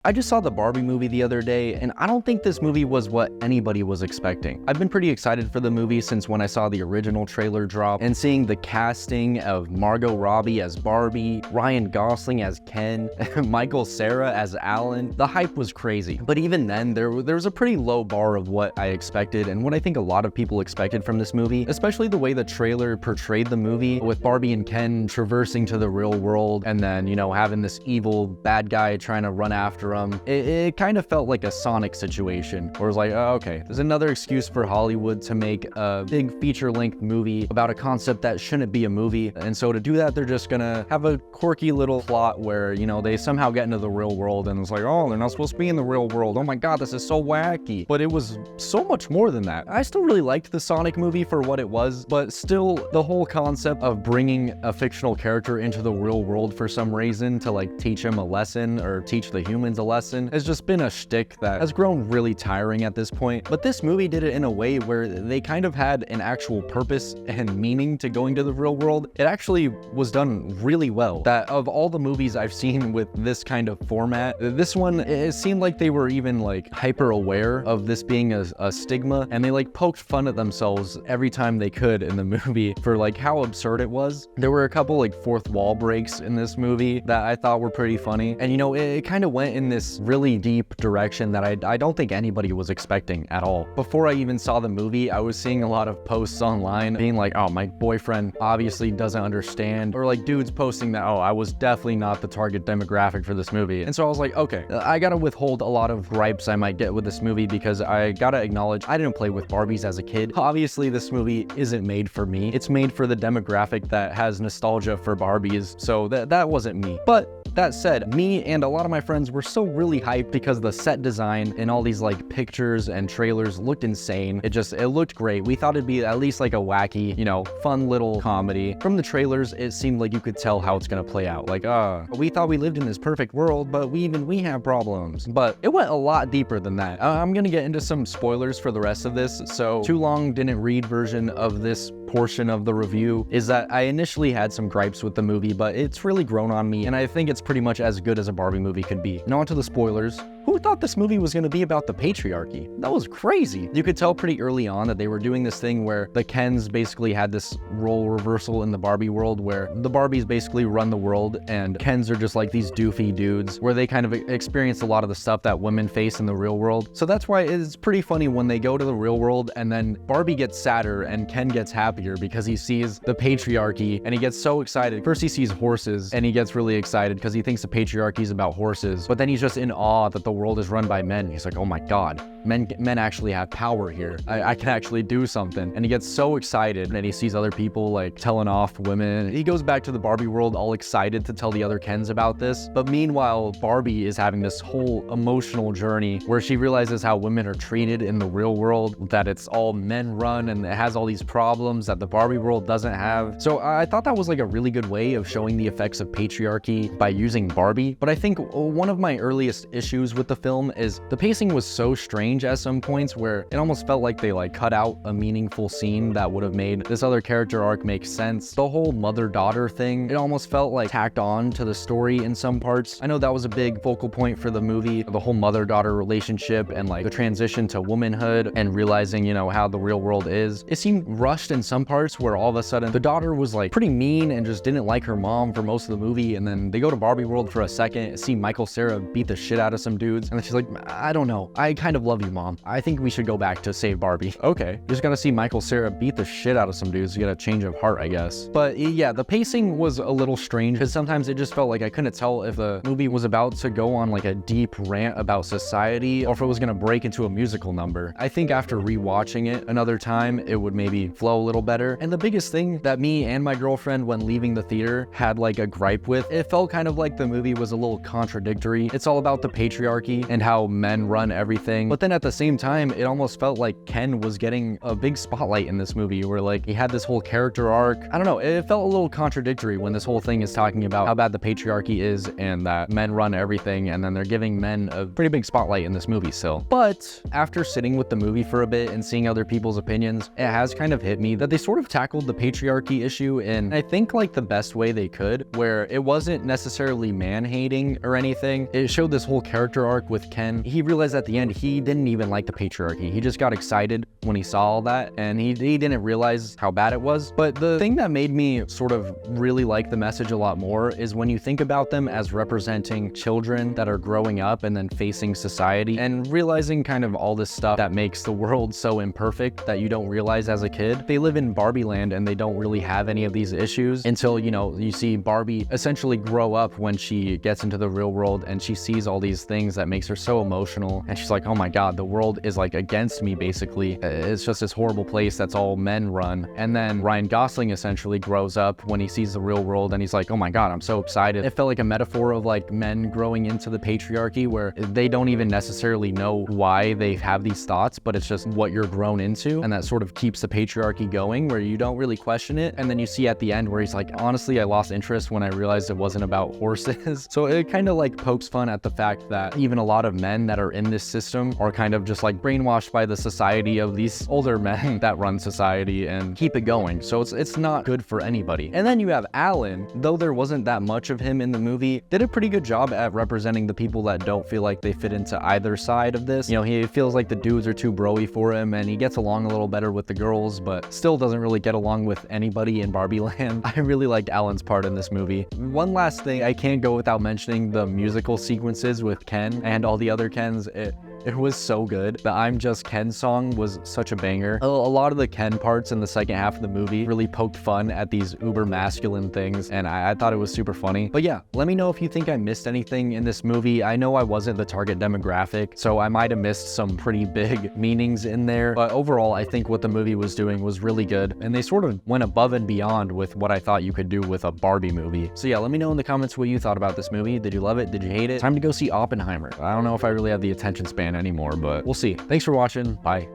I just saw the Barbie movie the other day, and I don't think this movie was what anybody was expecting. I've been pretty excited for the movie since when I saw the original trailer drop, and seeing the casting of Margot Robbie as Barbie, Ryan Gosling as Ken, Michael Cera as Alan. The hype was crazy. But even then, there was a pretty low bar of what I expected, and what I think a lot of people expected from this movie, especially the way the trailer portrayed the movie, with Barbie and Ken traversing to the real world, and then, having this evil bad guy trying to run after him. It kind of felt like a Sonic situation, where it's like, oh, okay, there's another excuse for Hollywood to make a big feature-length movie about a concept that shouldn't be a movie. And so to do that, they're just gonna have a quirky little plot where, they somehow get into the real world, and it's like, oh, they're not supposed to be in the real world. Oh my god, this is so wacky. But it was so much more than that. I still really liked the Sonic movie for what it was, but still, the whole concept of bringing a fictional character into the real world for some reason to teach him a lesson or teach the humans a lesson has just been a shtick that has grown really tiring at this point. But this movie did it in a way where they kind of had an actual purpose and meaning to going to the real world. It actually was done really well. That of all the movies I've seen with this kind of format, this one, it seemed like they were even hyper aware of this being a stigma, and they poked fun at themselves every time they could in the movie for how absurd it was. There were a couple fourth wall breaks in this movie that I thought were pretty funny, and it kind of went in this really deep direction that I don't think anybody was expecting at all. Before I even saw the movie, I was seeing a lot of posts online being like, oh, my boyfriend obviously doesn't understand, or dudes posting that, oh, I was definitely not the target demographic for this movie. And so I was like, okay, I gotta withhold a lot of gripes I might get with this movie, because I gotta acknowledge I didn't play with Barbies as a kid. Obviously, this movie isn't made for me. It's made for the demographic that has nostalgia for Barbies, so that wasn't me. But that said, me and a lot of my friends were so really hyped because the set design and all these pictures and trailers looked insane. It looked great. We thought it'd be at least a wacky, fun little comedy. From the trailers, it seemed like you could tell how it's gonna play out. We thought we lived in this perfect world, but we have problems. But it went a lot deeper than that. I'm gonna get into some spoilers for the rest of this, so too long didn't read version of this portion of the review is that I initially had some gripes with the movie, but it's really grown on me, and I think it's pretty much as good as a Barbie movie could be. Now onto the spoilers. Who thought this movie was going to be about the patriarchy? That was crazy. You could tell pretty early on that they were doing this thing where the Kens basically had this role reversal in the Barbie world, where the Barbies basically run the world and Kens are just these doofy dudes, where they kind of experience a lot of the stuff that women face in the real world. So that's why it's pretty funny when they go to the real world and then Barbie gets sadder and Ken gets happier because he sees the patriarchy and he gets so excited. First he sees horses and he gets really excited because he thinks the patriarchy is about horses, but then he's just in awe that the world is run by men. He's like, oh my god, men actually have power here. I can actually do something. And he gets so excited, and he sees other people telling off women. He goes back to the Barbie world all excited to tell the other Kens about this. But meanwhile, Barbie is having this whole emotional journey where she realizes how women are treated in the real world, that it's all men run and it has all these problems that the Barbie world doesn't have. So I thought that was a really good way of showing the effects of patriarchy by using Barbie. But I think one of my earliest issues with the film is the pacing was so strange at some points, where it almost felt like they cut out a meaningful scene that would have made this other character arc make sense. The whole mother-daughter thing, it almost felt tacked on to the story in some parts. I know that was a big focal point for the movie, the whole mother-daughter relationship and the transition to womanhood and realizing, how the real world is. It seemed rushed in some parts, where all of a sudden the daughter was pretty mean and just didn't like her mom for most of the movie, and then they go to Barbie world for a second, see Michael Cera beat the shit out of some dudes, and then she's like, I don't know, I kind of love you, mom. I think we should go back to save Barbie. Okay, you're just gonna see Michael Cera beat the shit out of some dudes. You get a change of heart, I guess. But yeah, the pacing was a little strange, because sometimes it just felt like I couldn't tell if the movie was about to go on a deep rant about society, or if it was gonna break into a musical number. I think after rewatching it another time, it would maybe flow a little better. And the biggest thing that me and my girlfriend, when leaving the theater, had a gripe with, it felt kind of like the movie was a little contradictory. It's all about the patriarchy and how men run everything, but then at the same time, it almost felt like Ken was getting a big spotlight in this movie, where he had this whole character arc. I don't know, it felt a little contradictory when this whole thing is talking about how bad the patriarchy is and that men run everything, and then they're giving men a pretty big spotlight in this movie still. But after sitting with the movie for a bit and seeing other people's opinions, it has kind of hit me that they sort of tackled the patriarchy issue in, I think, the best way they could, where it wasn't necessarily man-hating or anything. It showed this whole character arc with Ken. He realized at the end he didn't even like the patriarchy. He just got excited when he saw all that, and he didn't realize how bad it was. But the thing that made me sort of really like the message a lot more is when you think about them as representing children that are growing up and then facing society and realizing kind of all this stuff that makes the world so imperfect that you don't realize as a kid. They live in Barbie land and they don't really have any of these issues until, you know, you see Barbie essentially grow up when she gets into the real world and she sees all these things that makes her so emotional, and she's like, oh my god, the world is like against me basically. It's just this horrible place that's all men run. And then Ryan Gosling essentially grows up when he sees the real world and he's like, oh my god, I'm so excited. It felt like a metaphor of like men growing into the patriarchy where they don't even necessarily know why they have these thoughts, but it's just what you're grown into, and that sort of keeps the patriarchy going where you don't really question it. And then you see at the end where he's like, honestly, I lost interest when I realized it wasn't about horses. So it kind of like pokes fun at the fact that even a lot of men that are in this system are kind of just like brainwashed by the society of these older men that run society and keep it going. So it's not good for anybody. And then you have Alan, though there wasn't that much of him in the movie, did a pretty good job at representing the people that don't feel like they fit into either side of this. You know, he feels like the dudes are too broy for him, and he gets along a little better with the girls, but still doesn't really get along with anybody in Barbie land. I really liked Alan's part in this movie. One last thing, I can't go without mentioning the musical sequences with Ken and all the other Kens. It was so good. The I'm Just Ken song was such a banger. A lot of the Ken parts in the second half of the movie really poked fun at these uber masculine things, and I thought it was super funny. But yeah, let me know if you think I missed anything in this movie. I know I wasn't the target demographic, so I might have missed some pretty big meanings in there. But overall, I think what the movie was doing was really good, and they sort of went above and beyond with what I thought you could do with a Barbie movie. So yeah, let me know in the comments what you thought about this movie. Did you love it? Did you hate it? Time to go see Oppenheimer. I don't know if I really have the attention span anymore, but we'll see. Thanks for watching. Bye.